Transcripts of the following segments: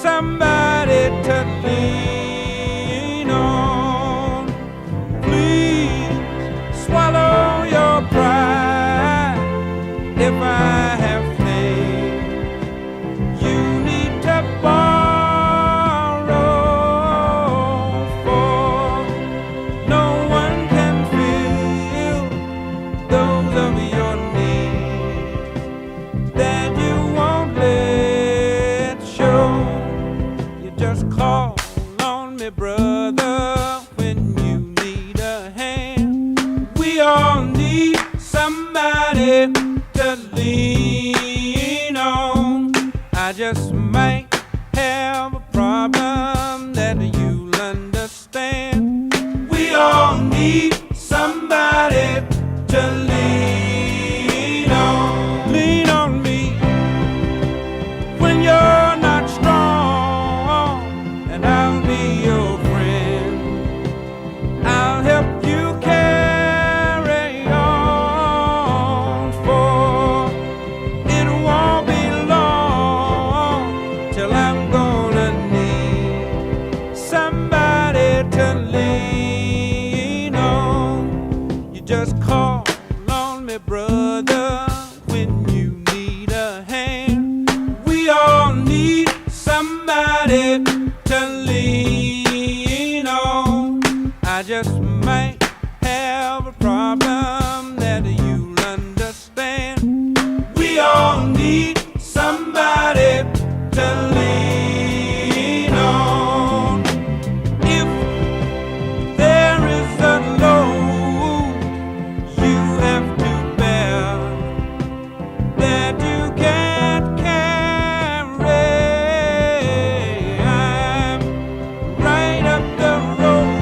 somebody to lean on. Please swallow your pride. If I have failed, you need to borrow, for no one can fill those of your needs that you won't let show. You just call on me, brother, when you need a hand. We all need somebody to lean on. I just might have a problem that you'll understand. We all need somebody to lean on. Lean on me when you're not strong, and I'll be your friend. I'll help you carry on, for it won't be long till I'm gonna need somebody to lean on. You just call on me, brother, when you need a hand. We all need somebody to lean on. I just might have a problem that you'll understand. We all need somebody to lean on. If there is a load you have to bear that you can't carry, I'm right up the road.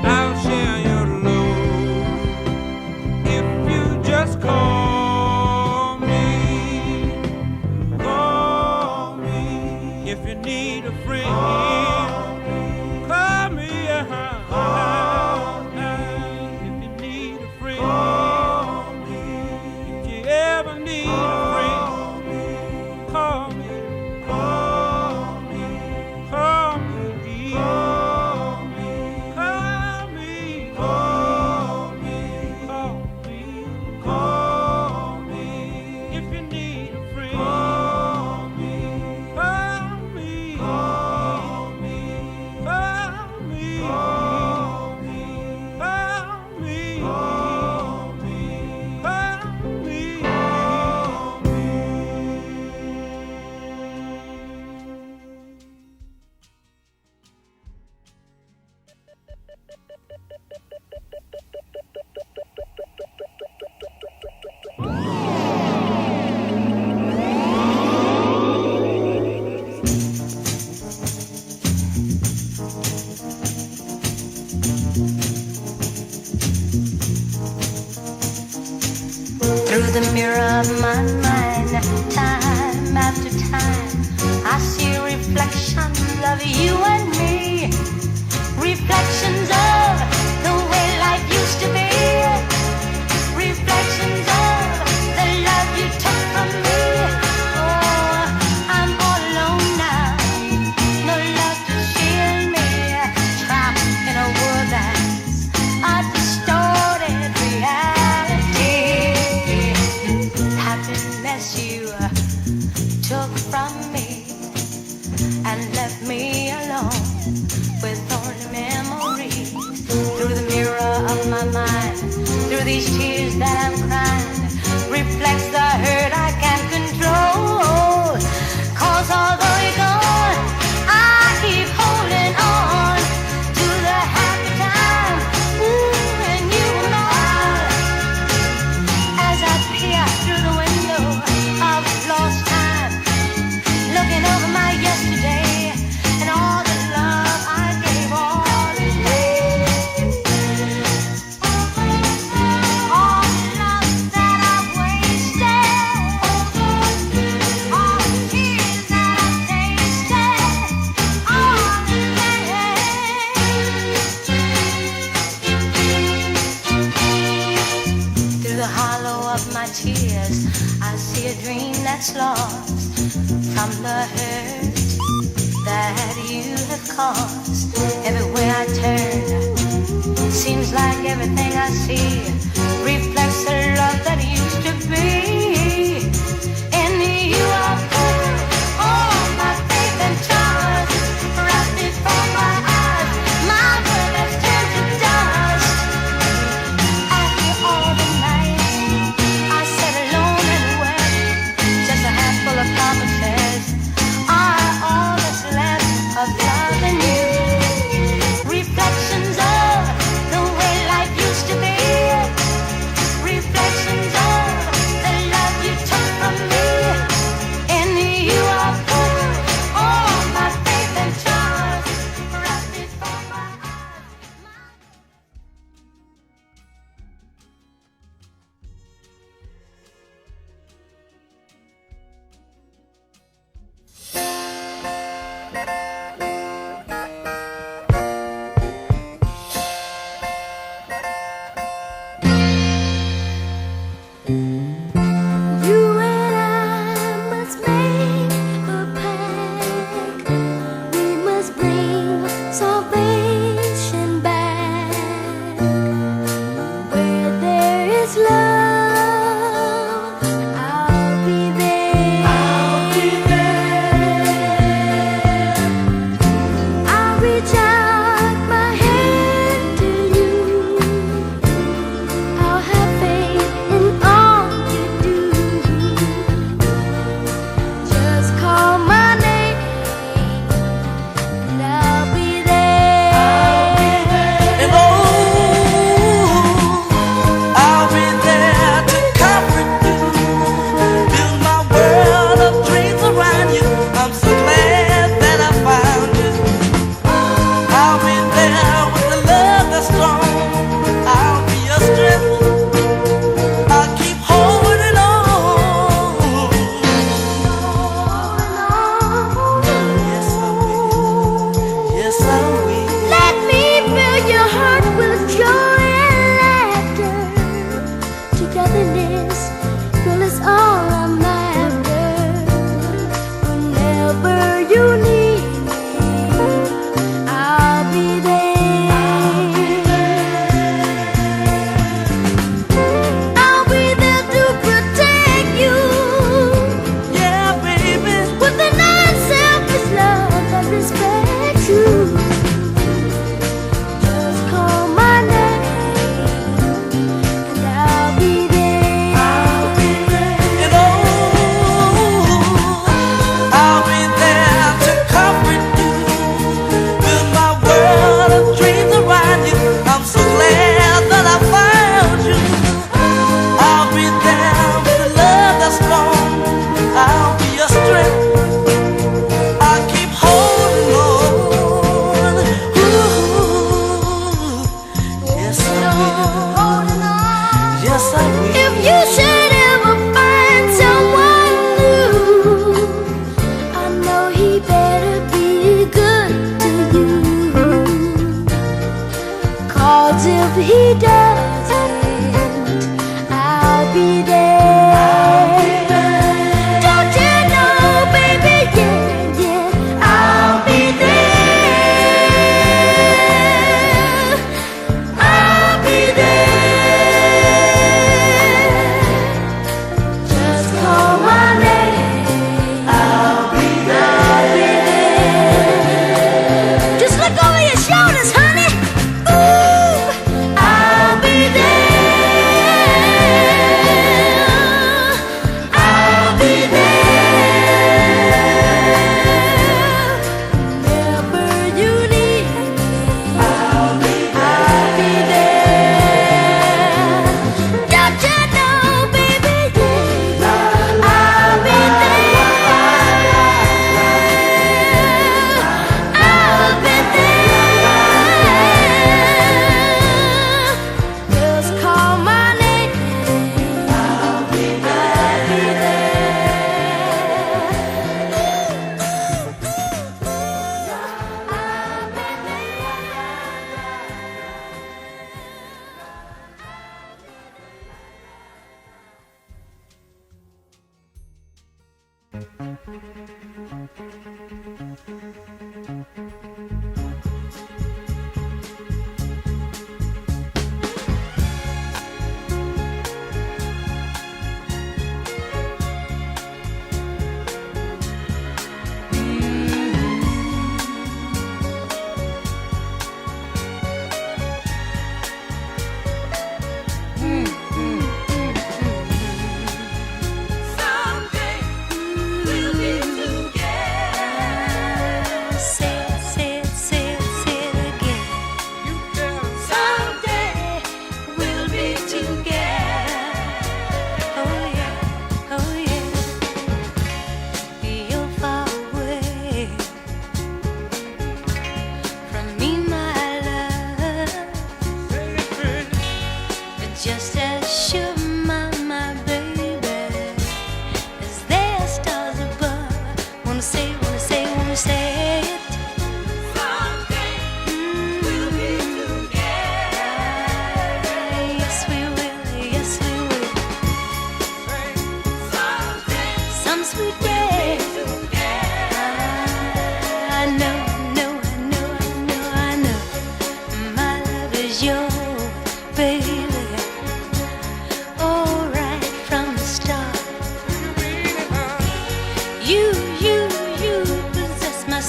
I'll share your load if you just call me. Call me if you need a friend. Call me, if you need a friend. If you ever need a friend, call me. Call me. Call me. Call me. Call me. Call me. Call me. Call me. If you need a friend, call me. Call me. Call me. Call me. Call me. Call me. Call me. Call me. Through the mirror of my mind, time after time, I see reflections of you and me. Reflections of the way life used to be. Reflections of the love you took from me. Oh, I'm all alone now. No love to shield me. Trapped in a world that's a distorted reality. Happiness you took from me and left me alone with only memories. Through the mirror of my mind, through these tears that I'm crying, reflects the hurt I can't control. 'Cause although you're gone, I keep holding on to the happy time. Ooh, and you and all, as I peer through the window of lost time, looking over my yesterday and all the love I gave all away. All the love that I wasted, all the tears that I tasted, all the pain. Through the hollow of my tears, I see a dream that's lost from the hurt 'cause everywhere I turn, seems like everything I see reflects the love that used to be. In you I put all my faith and trust, right before my eyes, my world has turned to dust. After all the nights I sat alone and wept, just a handful of promises are all that's left of loving you. Reflections of the way life used to be. Reflections of the love you took from me. In you I put all my faith and trust, right before my eyes. You and I must make a pact. We must bring salvation back. Where there is love, I'll be there. I'll be there. I'll reach out my hand to you. I'll have faith in all you do. Just call my name and I'll be there. And oh, I'll be there to comfort you, build my world of dreams around you. I'm so glad that I found you. I'll be there with the love that's strong. I'll be your strength. I'll keep holding on. Yes, I will. Yes, I will. Let me fill your heart with joy and laughter. Togetherness, girl, is all I'm after. Whenever you need me, I'll be there. I'll be there to protect you Yeah, baby. with an unselfish love that respects you. Just call my name and I'll be there. I'll be there. And oh, I'll be there to comfort you, build my world of dreams around you. I'm so glad that I found you. I'll be there with the love that's strong. I'll be your strength. I'll keep holding on. Ooh, yes I will. Yes I will. If you should ever find someone new, I know he better be good to you. 'Cause if he doesn't, I'll be there. Don't you know, baby, yeah, yeah, I'll be there. I'll be there. Just call my name. I'll be there. Just look over your shoulders, honey. Ooh, I'll be there. I'll be there. Whenever you need me, I'll be there. Don't you know, baby, yeah, I'll be there. I'll be there. Just call my name. I'll be there.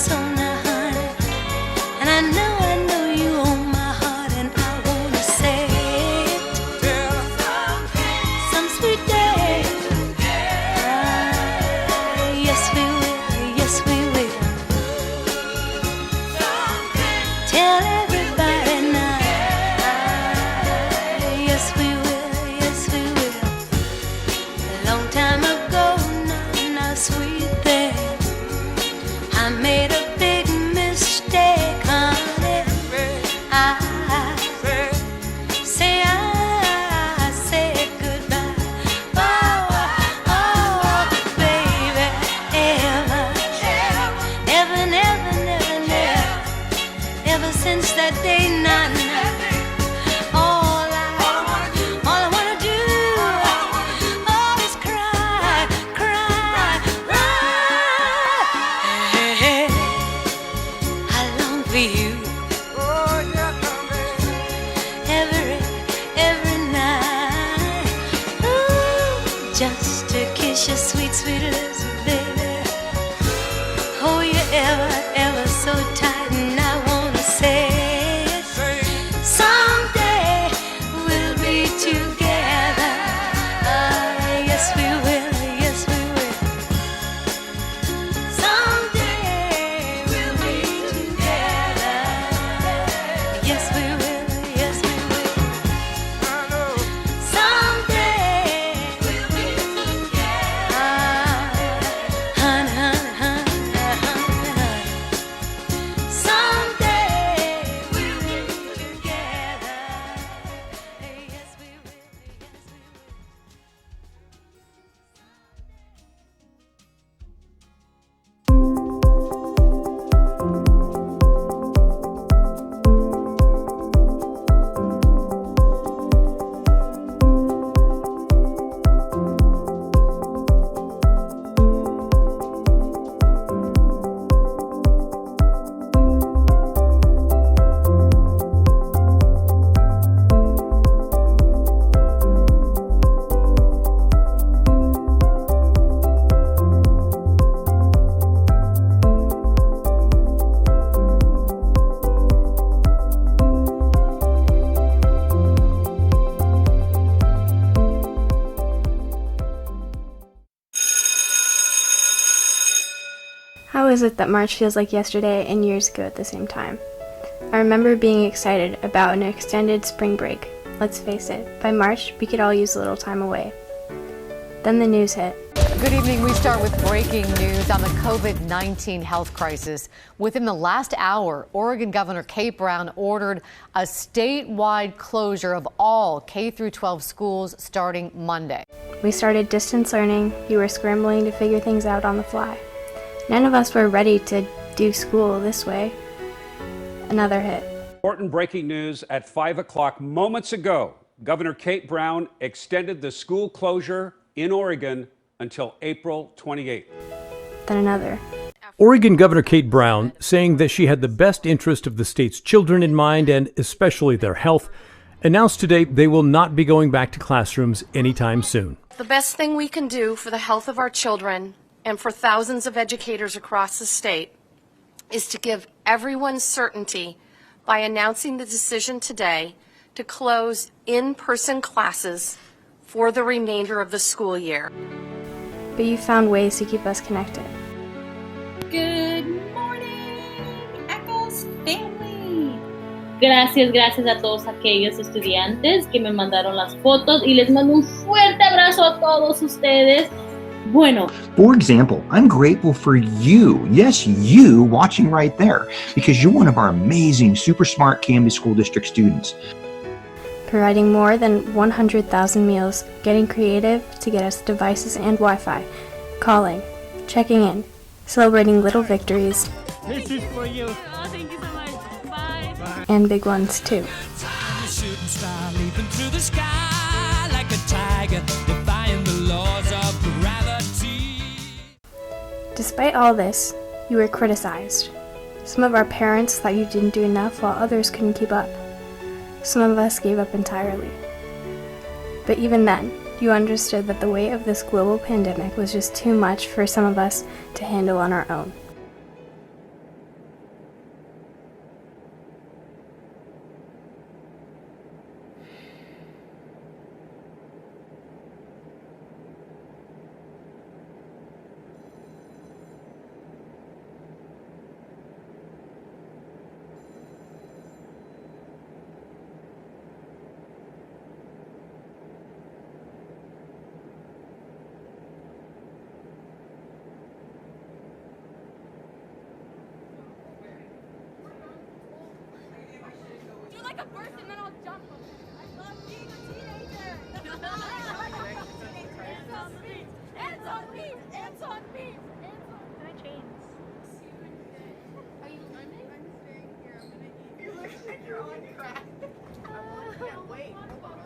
so now, honey. And I know you own my heart, and I wanna say it. Some sweet day. Yes, we will. Yes, we will. Tell everybody now. Yes, we will. Yes, we will. A long time ago, now, sweet thing, I made a big mistake, honey. I said goodbye. Oh, baby, ever since that day, now, all I wanna do, is cry. Hey, I long for you every night. Ooh, just to kiss your sweet, sweet lips, baby. Oh, you ever so tight, and I wanna say it. Someday we'll be together. Yes, we will. Yes, we will. Someday we'll be together. Yes, we will. Yes, we will. Someday we'll be together. Honey. Someday we'll be together. Yes, we will. Yes, we will. How is it that March feels like yesterday and years ago at the same time? I remember being excited about an extended spring break. Let's face it, by March, we could all use a little time away. Then the news hit. Good evening. We start with breaking news on the COVID-19 health crisis. Within the last hour, Oregon Governor Kate Brown ordered a statewide closure of all K-12 schools starting Monday. We started distance learning. You were scrambling to figure things out on the fly. None of us were ready to do school this way. Another hit. Important breaking news at 5 o'clock moments ago. Governor Kate Brown extended the school closure in Oregon until April 28th. Then another. Oregon Governor Kate Brown, saying that she had the best interest of the state's children in mind and especially their health, announced today they will not be going back to classrooms anytime soon. The best thing we can do for the health of our children and for thousands of educators across the state is to give everyone certainty by announcing the decision today to close in-person classes for the remainder of the school year. But you found ways to keep us connected. Good morning, Echoes family. Gracias a todos aquellos estudiantes que me mandaron las fotos y les mando un fuerte abrazo a todos ustedes. Bueno. For example, I'm grateful for you, yes, you watching right there, because you're one of our amazing, super smart Camden School District students. Providing more than 100,000 meals, getting creative to get us devices and Wi-Fi, calling, checking in, celebrating little victories. This is for you. Oh, thank you so much. Bye. Bye. And big ones too. Shooting star leaping through the sky like a tiger, defying the laws of gravity. Despite all this, you were criticized. Some of our parents thought you didn't do enough while others couldn't keep up. Some of us gave up entirely. But even then, you understood that the weight of this global pandemic was just too much for some of us to handle on our own. take a burst and then I'll jump from it. I love being a teenager. Hands on me. Hands on me. Hands on me. My chains. Are you learning? I'm staying here. I'm gonna eat. You look like you're on crack. I can't wait. Hold on.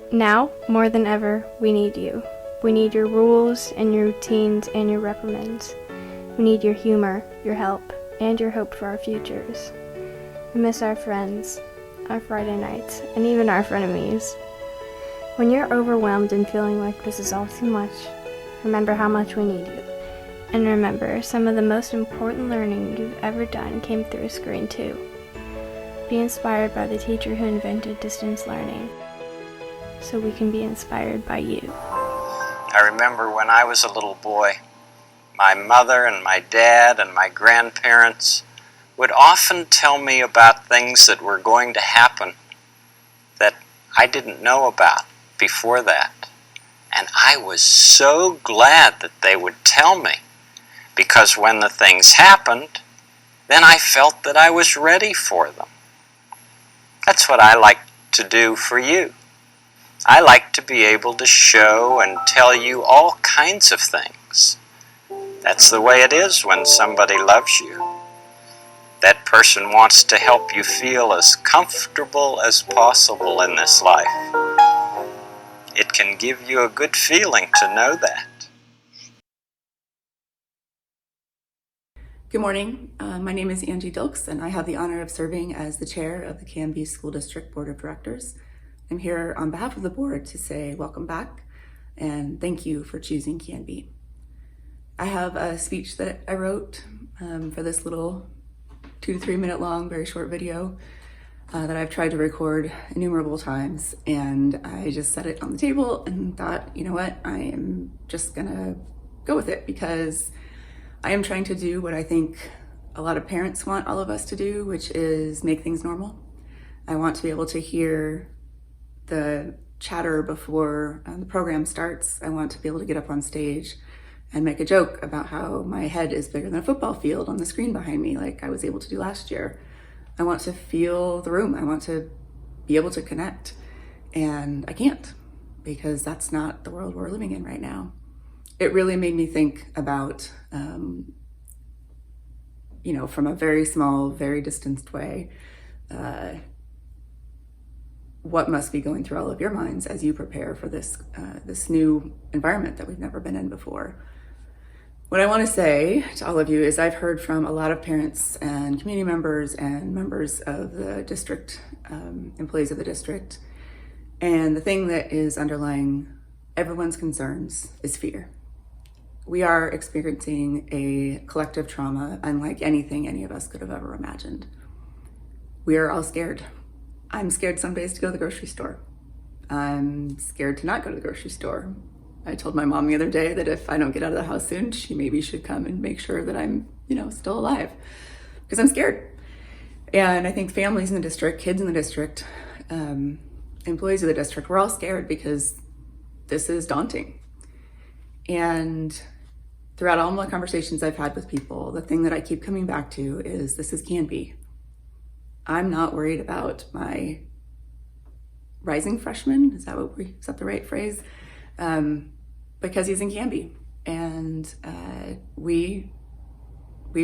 Now, more than ever, we need you. We need your rules and your routines and your reprimands. We need your humor, your help, and your hope for our futures. We miss our friends, our Friday nights, and even our frenemies. When you're overwhelmed and feeling like this is all too much, remember how much we need you. And remember, some of the most important learning you've ever done came through a screen too. Be inspired by the teacher who invented distance learning, so we can be inspired by you. I remember when I was a little boy, my mother and my dad and my grandparents would often tell me about things that were going to happen that I didn't know about before that. And I was so glad that they would tell me, because when the things happened, then I felt that I was ready for them. That's what I like to do for you. I like to be able to show and tell you all kinds of things. That's the way it is when somebody loves you. That person wants to help you feel as comfortable as possible in this life. It can give you a good feeling to know that. Good morning. My name is Angie Dilks, and I have the honor of serving as the chair of the Canby School District Board of Directors. I'm here on behalf of the board to say welcome back and thank you for choosing Canby. I have a speech that I wrote for this little 2 to 3 minute long, very short video that I've tried to record innumerable times, and I just set it on the table and thought, you know what, I am just gonna go with it because I am trying to do what I think a lot of parents want all of us to do, which is make things normal. I want to be able to hear the chatter before the program starts. I want to be able to get up on stage and make a joke about how my head is bigger than a football field on the screen behind me, like I was able to do last year. I want to feel the room. I want to be able to connect. And I can't, because that's not the world we're living in right now. It really made me think about from a very small, very distanced way, what must be going through all of your minds as you prepare for this new environment that we've never been in before. What I want to say to all of you is I've heard from a lot of parents and community members and members of the district, employees of the district, and the thing that is underlying everyone's concerns is fear. We are experiencing a collective trauma unlike anything any of us could have ever imagined. We are all scared. I'm scared some days to go to the grocery store. I'm scared to not go to the grocery store. I told my mom the other day that if I don't get out of the house soon, she maybe should come and make sure that I'm, still alive, because I'm scared. And I think families in the district, kids in the district, employees of the district, we're all scared because this is daunting. And throughout all my conversations I've had with people, the thing that I keep coming back to is this is Canby. I'm not worried about my rising freshman. Is that the right phrase? Because he's in Canby, and we've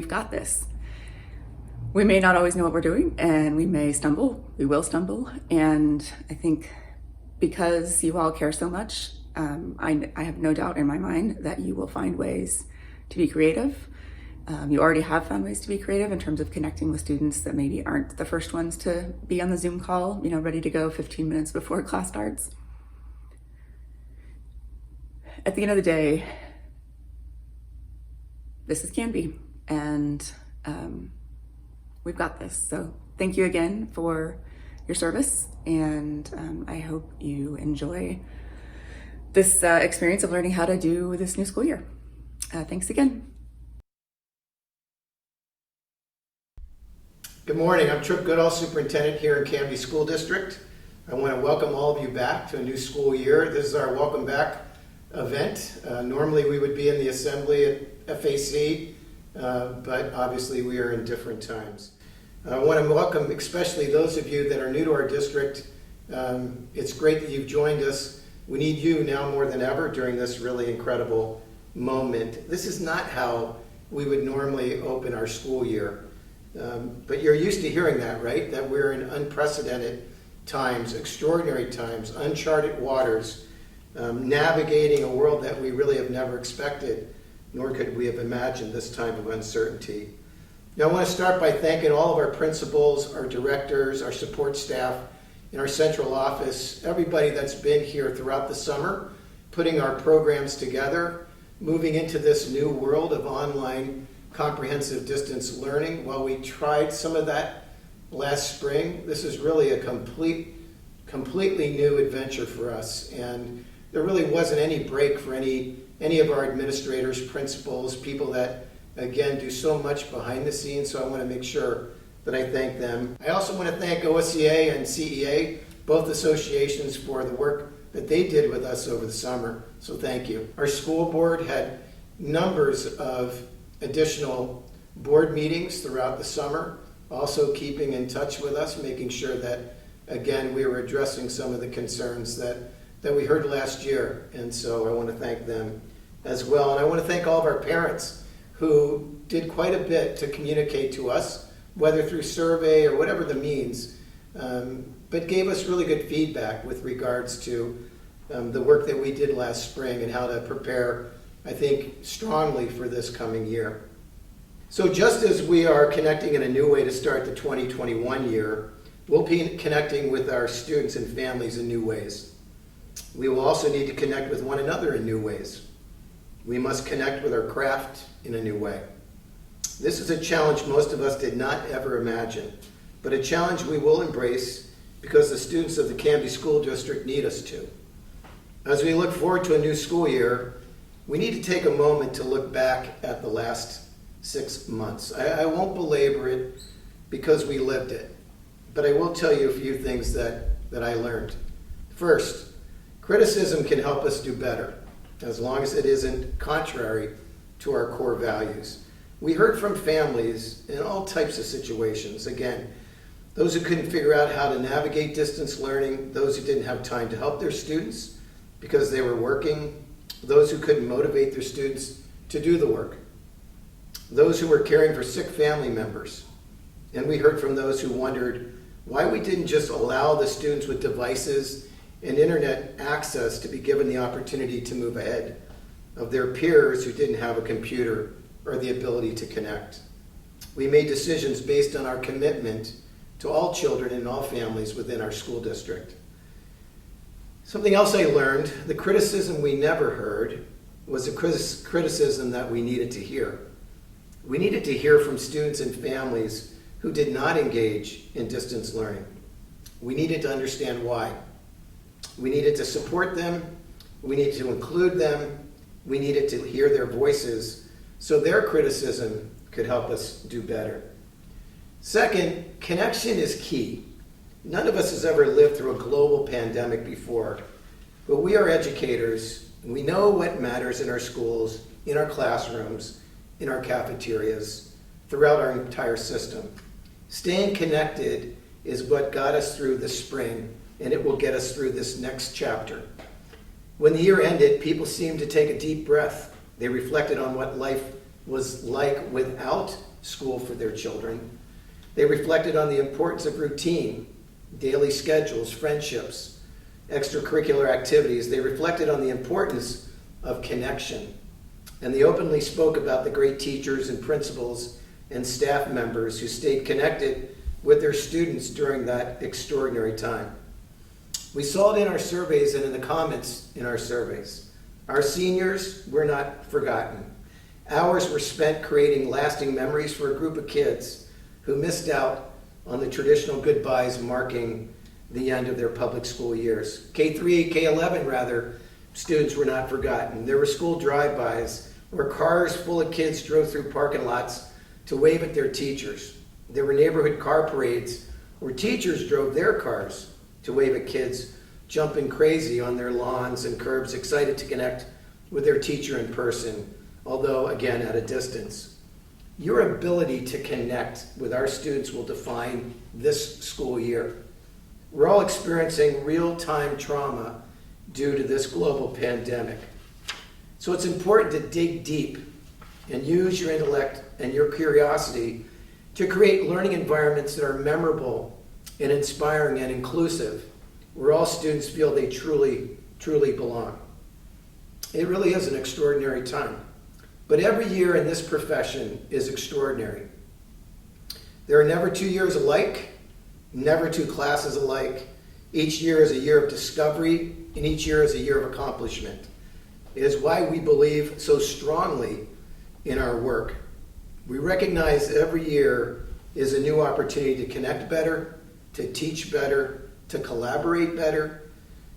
got this. We may not always know what we're doing, and we may stumble. We will stumble, and I think because you all care so much, I have no doubt in my mind that you will find ways to be creative. You already have found ways to be creative in terms of connecting with students that maybe aren't the first ones to be on the Zoom call, ready to go 15 minutes before class starts. At the end of the day, this is Canby, and we've got this. So thank you again for your service, and I hope you enjoy this experience of learning how to do this new school year. Thanks again. Good morning, I'm Trip Goodall, Superintendent here in Canby School District. I want to welcome all of you back to a new school year. This is our welcome back event. Normally we would be in the assembly at FAC, but obviously we are in different times. I want to welcome especially those of you that are new to our district. It's great that you've joined us. We need you now more than ever during this really incredible moment. This is not how we would normally open our school year. But you're used to hearing that, right? That we're in unprecedented times, extraordinary times, uncharted waters, navigating a world that we really have never expected, nor could we have imagined this time of uncertainty. Now, I want to start by thanking all of our principals, our directors, our support staff, in our central office, everybody that's been here throughout the summer, putting our programs together, moving into this new world of online comprehensive distance learning. While we tried some of that last spring, this is really a completely new adventure for us. And there really wasn't any break for any of our administrators, principals, people that, again, do so much behind the scenes. So I want to make sure that I thank them. I also want to thank OSCA and CEA, both associations, for the work that they did with us over the summer. So thank you. Our school board had numbers of additional board meetings throughout the summer, also keeping in touch with us, making sure that, again, we were addressing some of the concerns that we heard last year. And so I want to thank them as well. And I want to thank all of our parents who did quite a bit to communicate to us, whether through survey or whatever the means, but gave us really good feedback with regards to the work that we did last spring and how to prepare, I think, strongly for this coming year. So just as we are connecting in a new way to start the 2021 year, we'll be connecting with our students and families in new ways. We will also need to connect with one another in new ways. We must connect with our craft in a new way. This is a challenge most of us did not ever imagine, but a challenge we will embrace because the students of the Canby School District need us to. As we look forward to a new school year, we need to take a moment to look back at the last 6 months. I won't belabor it because we lived it, but I will tell you a few things that I learned. First, criticism can help us do better, as long as it isn't contrary to our core values. We heard from families in all types of situations. Again, those who couldn't figure out how to navigate distance learning, those who didn't have time to help their students because they were working, those who couldn't motivate their students to do the work. those who were caring for sick family members. And we heard from those who wondered why we didn't just allow the students with devices and internet access to be given the opportunity to move ahead of their peers who didn't have a computer or the ability to connect. We made decisions based on our commitment to all children and all families within our school district. Something else I learned, the criticism we never heard was a criticism that we needed to hear. We needed to hear from students and families who did not engage in distance learning. We needed to understand why. We needed to support them. We needed to include them. We needed to hear their voices so their criticism could help us do better. Second, connection is key. None of us has ever lived through a global pandemic before, but we are educators. We know what matters in our schools, in our classrooms, in our cafeterias, throughout our entire system. Staying connected is what got us through the spring, and it will get us through this next chapter. When the year ended, people seemed to take a deep breath. They reflected on what life was like without school for their children. They reflected on the importance of routine, daily schedules, friendships, extracurricular activities. They reflected on the importance of connection. And they openly spoke about the great teachers and principals and staff members who stayed connected with their students during that extraordinary time. We saw it in our surveys and in the comments in our surveys. Our seniors were not forgotten. Hours were spent creating lasting memories for a group of kids who missed out on the traditional goodbyes marking the end of their public school years. K-11 rather, students were not forgotten. There were school drive-bys where cars full of kids drove through parking lots to wave at their teachers. There were neighborhood car parades where teachers drove their cars to wave at kids jumping crazy on their lawns and curbs, excited to connect with their teacher in person, although again at a distance. Your ability to connect with our students will define this school year. We're all experiencing real-time trauma due to this global pandemic. So it's important to dig deep and use your intellect and your curiosity to create learning environments that are memorable and inspiring and inclusive, where all students feel they truly, truly belong. It really is an extraordinary time. But every year in this profession is extraordinary. There are never 2 years alike, never 2 classes alike. Each year is a year of discovery, and each year is a year of accomplishment. It is why we believe so strongly in our work. We recognize every year is a new opportunity to connect better, to teach better, to collaborate better,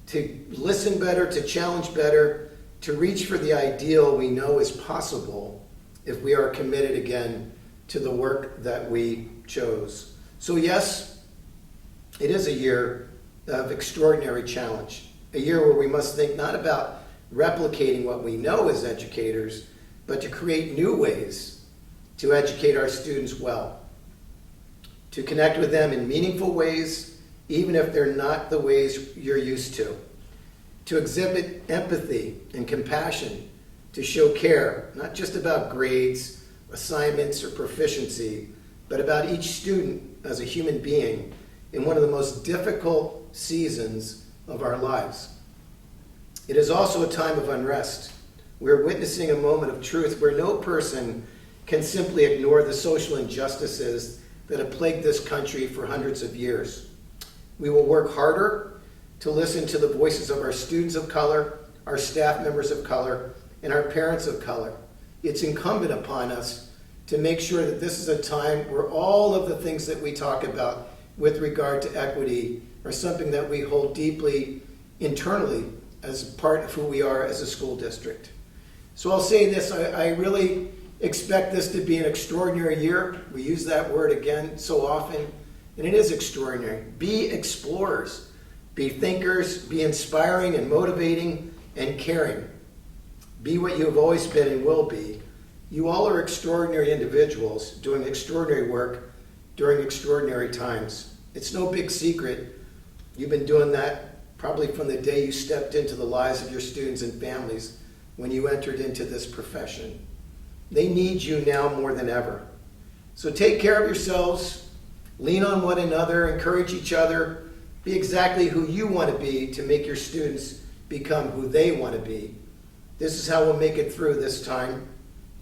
to listen better, to challenge better, to reach for the ideal we know is possible if we are committed again to the work that we chose. So yes, it is a year of extraordinary challenge, a year where we must think not about replicating what we know as educators, but to create new ways to educate our students well, to connect with them in meaningful ways, even if they're not the ways you're used to exhibit empathy and compassion, to show care, not just about grades, assignments, or proficiency, but about each student as a human being in one of the most difficult seasons of our lives. It is also a time of unrest. We're witnessing a moment of truth where no person can simply ignore the social injustices that have plagued this country for hundreds of years. We will work harder to listen to the voices of our students of color, our staff members of color, and our parents of color. It's incumbent upon us to make sure that this is a time where all of the things that we talk about with regard to equity are something that we hold deeply internally as part of who we are as a school district. So I'll say this, I really expect this to be an extraordinary year. We use that word again so often, and it is extraordinary. Be explorers, be thinkers, be inspiring and motivating and caring. Be what you have always been and will be. You all are extraordinary individuals doing extraordinary work during extraordinary times. It's no big secret. You've been doing that probably from the day you stepped into the lives of your students and families when you entered into this profession. They need you now more than ever. So take care of yourselves, lean on one another, encourage each other, be exactly who you want to be to make your students become who they want to be. This is how we'll make it through this time.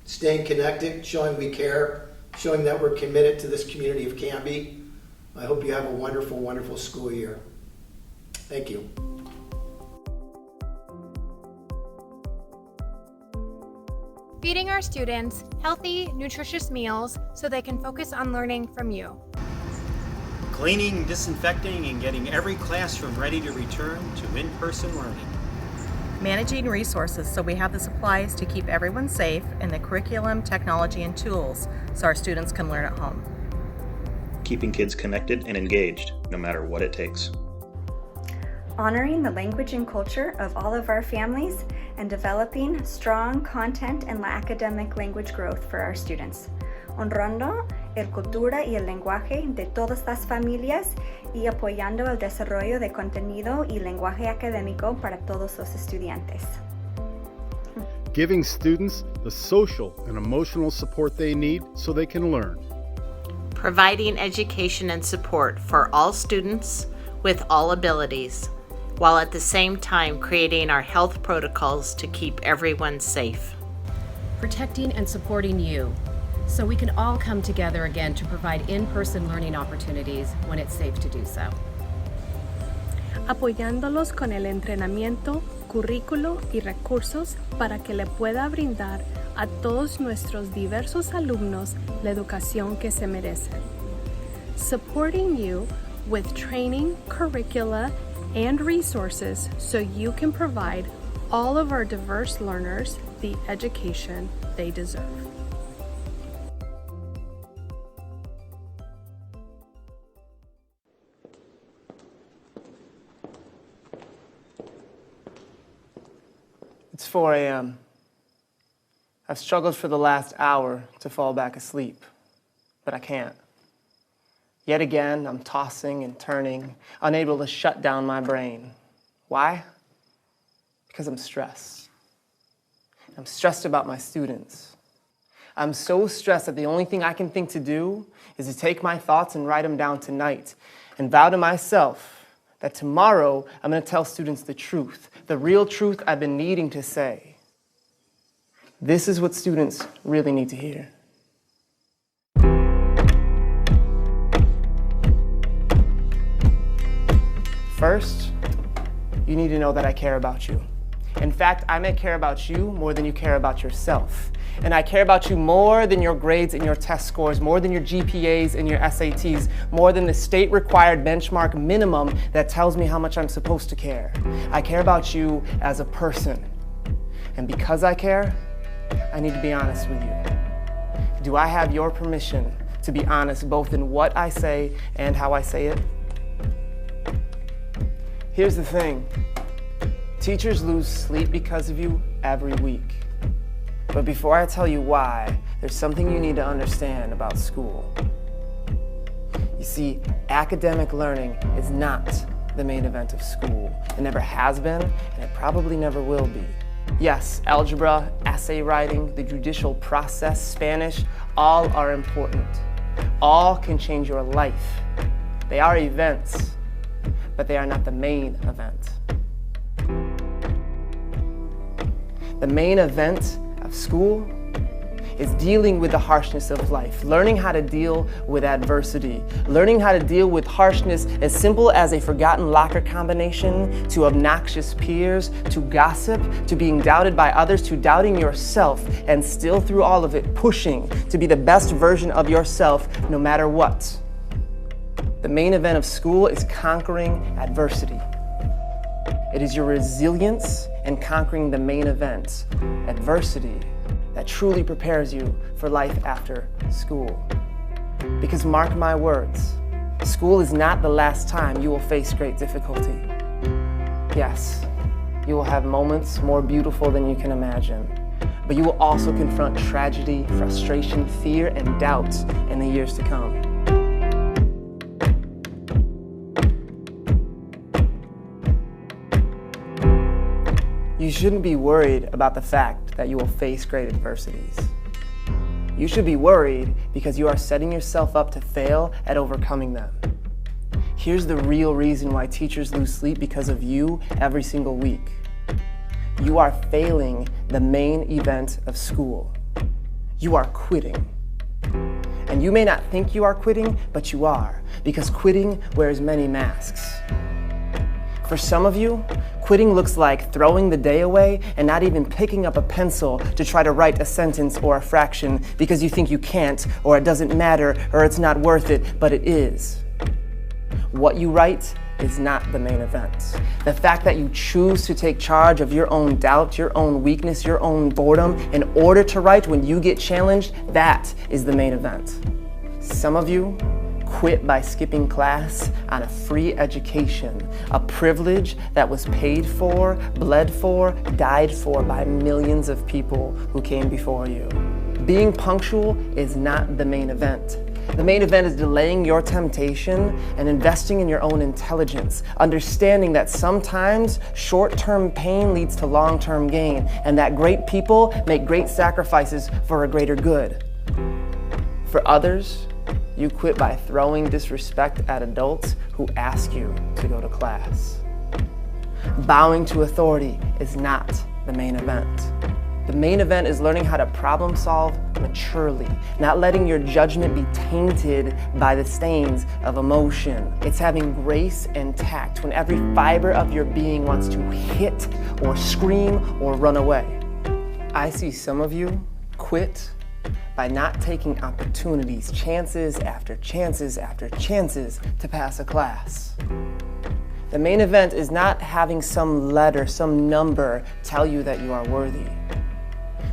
Staying connected, showing we care, showing that we're committed to this community of Canby. I hope you have a wonderful, wonderful school year. Thank you. Feeding our students healthy, nutritious meals so they can focus on learning from you. Cleaning, disinfecting, and getting every classroom ready to return to in-person learning. Managing resources so we have the supplies to keep everyone safe and the curriculum, technology, and tools so our students can learn at home. Keeping kids connected and engaged, no matter what it takes. Honoring the language and culture of all of our families and developing strong content and academic language growth for our students. Honrando el cultura y el lenguaje de todas las familias y apoyando el desarrollo de contenido y lenguaje académico para todos los estudiantes. Giving students the social and emotional support they need so they can learn. Providing education and support for all students with all abilities, while at the same time creating our health protocols to keep everyone safe. Protecting and supporting you, so we can all come together again to provide in-person learning opportunities when it's safe to do so. Apoyándolos con el entrenamiento, currículo y recursos para que le pueda brindar a todos nuestros diversos alumnos la educación que se merecen. Supporting you with training, curricula, and resources so you can provide all of our diverse learners the education they deserve. It's 4 a.m. I've struggled for the last hour to fall back asleep, but I can't. Yet again, I'm tossing and turning, unable to shut down my brain. Why? Because I'm stressed. I'm stressed about my students. I'm so stressed that the only thing I can think to do is to take my thoughts and write them down tonight and vow to myself that tomorrow I'm going to tell students the truth, the real truth I've been needing to say. This is what students really need to hear. First, you need to know that I care about you. In fact, I may care about you more than you care about yourself. And I care about you more than your grades and your test scores, more than your GPAs and your SATs, more than the state-required benchmark minimum that tells me how much I'm supposed to care. I care about you as a person. And because I care, I need to be honest with you. Do I have your permission to be honest both in what I say and how I say it? Here's the thing. Teachers lose sleep because of you every week. But before I tell you why, there's something you need to understand about school. You see, academic learning is not the main event of school. It never has been, and it probably never will be. Yes, algebra, essay writing, the judicial process, Spanish, all are important. All can change your life. They are events, but they are not the main event. The main event of school is dealing with the harshness of life, learning how to deal with adversity, learning how to deal with harshness as simple as a forgotten locker combination, to obnoxious peers, to gossip, to being doubted by others, to doubting yourself, and still through all of it, pushing to be the best version of yourself no matter what. The main event of school is conquering adversity. It is your resilience in conquering the main event, adversity, that truly prepares you for life after school. Because mark my words, school is not the last time you will face great difficulty. Yes, you will have moments more beautiful than you can imagine, but you will also confront tragedy, frustration, fear, and doubt in the years to come. You shouldn't be worried about the fact that you will face great adversities. You should be worried because you are setting yourself up to fail at overcoming them. Here's the real reason why teachers lose sleep because of you every single week. You are failing the main event of school. You are quitting. And you may not think you are quitting, but you are, because quitting wears many masks. For some of you, quitting looks like throwing the day away and not even picking up a pencil to try to write a sentence or a fraction because you think you can't, or it doesn't matter, or it's not worth it, but it is. What you write is not the main event. The fact that you choose to take charge of your own doubt, your own weakness, your own boredom in order to write when you get challenged, that is the main event. Some of you quit by skipping class on a free education, a privilege that was paid for, bled for, died for by millions of people who came before you. Being punctual is not the main event. The main event is delaying your temptation and investing in your own intelligence, understanding that sometimes short-term pain leads to long-term gain, and that great people make great sacrifices for a greater good. For others, you quit by throwing disrespect at adults who ask you to go to class. Bowing to authority is not the main event. The main event is learning how to problem solve maturely, not letting your judgment be tainted by the stains of emotion. It's having grace and tact when every fiber of your being wants to hit or scream or run away. I see some of you quit by not taking opportunities, chances after chances after chances to pass a class. The main event is not having some letter, some number tell you that you are worthy.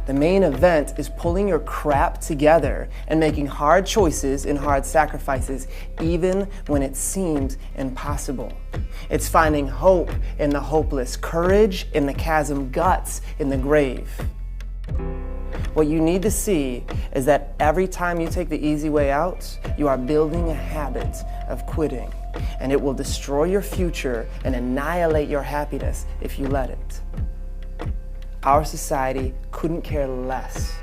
The main event is pulling your crap together and making hard choices and hard sacrifices, even when it seems impossible. It's finding hope in the hopeless, courage in the chasm, guts in the grave. What you need to see is that every time you take the easy way out, you are building a habit of quitting, and it will destroy your future and annihilate your happiness if you let it. Our society couldn't care less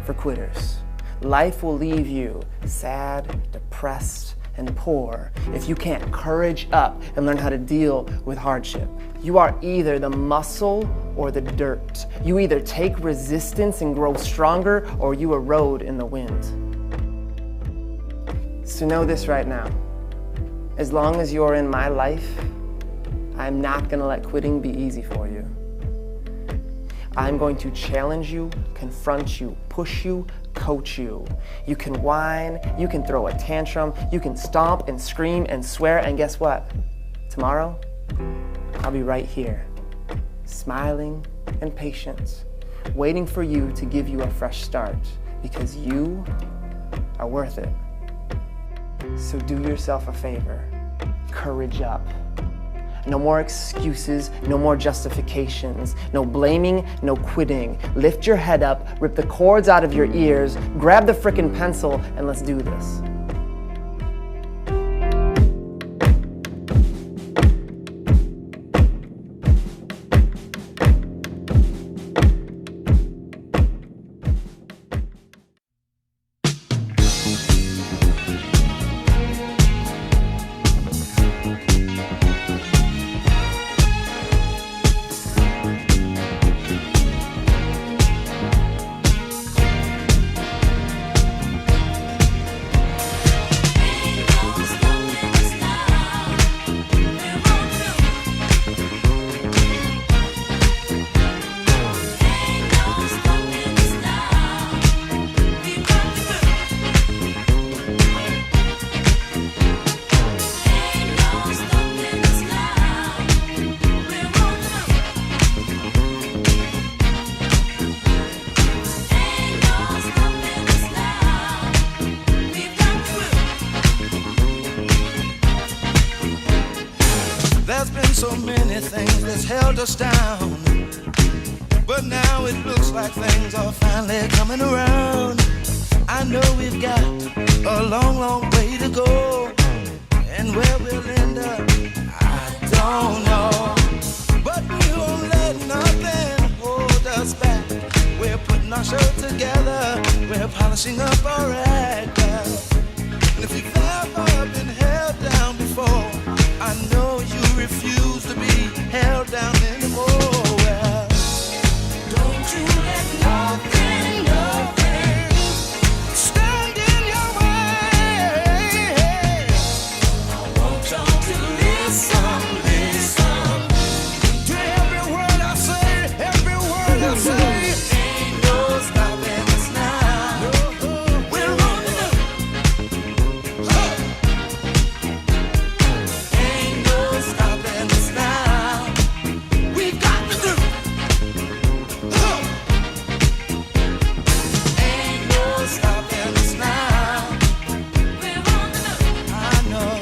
for quitters. Life will leave you sad, depressed, and poor if you can't courage up and learn how to deal with hardship. You are either the muscle or the dirt. You either take resistance and grow stronger, or you erode in the wind. So know this right now. As long as you're in my life, I'm not gonna let quitting be easy for you. I'm going to challenge you, confront you, push you, coach you. You can whine, you can throw a tantrum, you can stomp and scream and swear, and guess what? Tomorrow, I'll be right here, smiling and patient, waiting for you to give you a fresh start, because you are worth it. So do yourself a favor, courage up. No more excuses, no more justifications, no blaming, no quitting. Lift your head up, rip the cords out of your ears, grab the frickin' pencil, and let's do this. There's been so many things that's held us down, but now it looks like things are finally coming around. I know we've got a long, long way to go, and where we'll end up, I don't know. But we won't let nothing hold us back. We're putting putting our show together. We're polishing up our act. And if you've ever been held down before, I know you refuse to be held down anymore. Well, don't you let nothing stand in your way. I want y'all to listen to every word I say, every word I say. Ain't no stopping us now. We're rolling up. Ain't no stopping us now. We got to do. Ain't no stopping us now. We're rolling up. I know.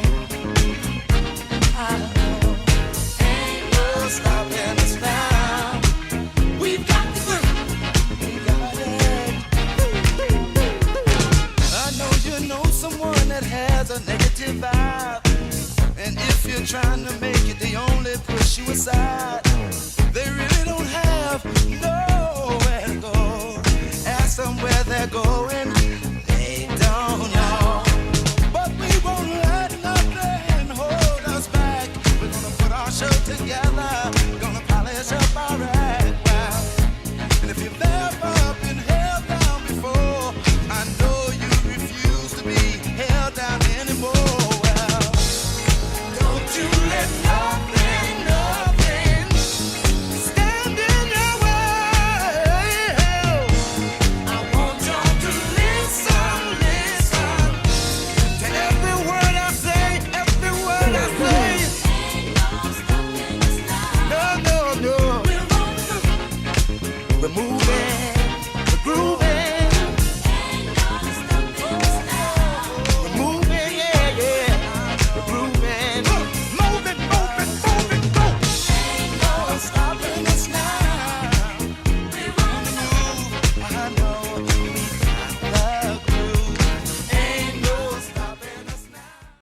Ain't no stopping us now. We've got to do. We got it. I know you know someone that has a negative vibe. And if you're trying to make it, they only push you aside.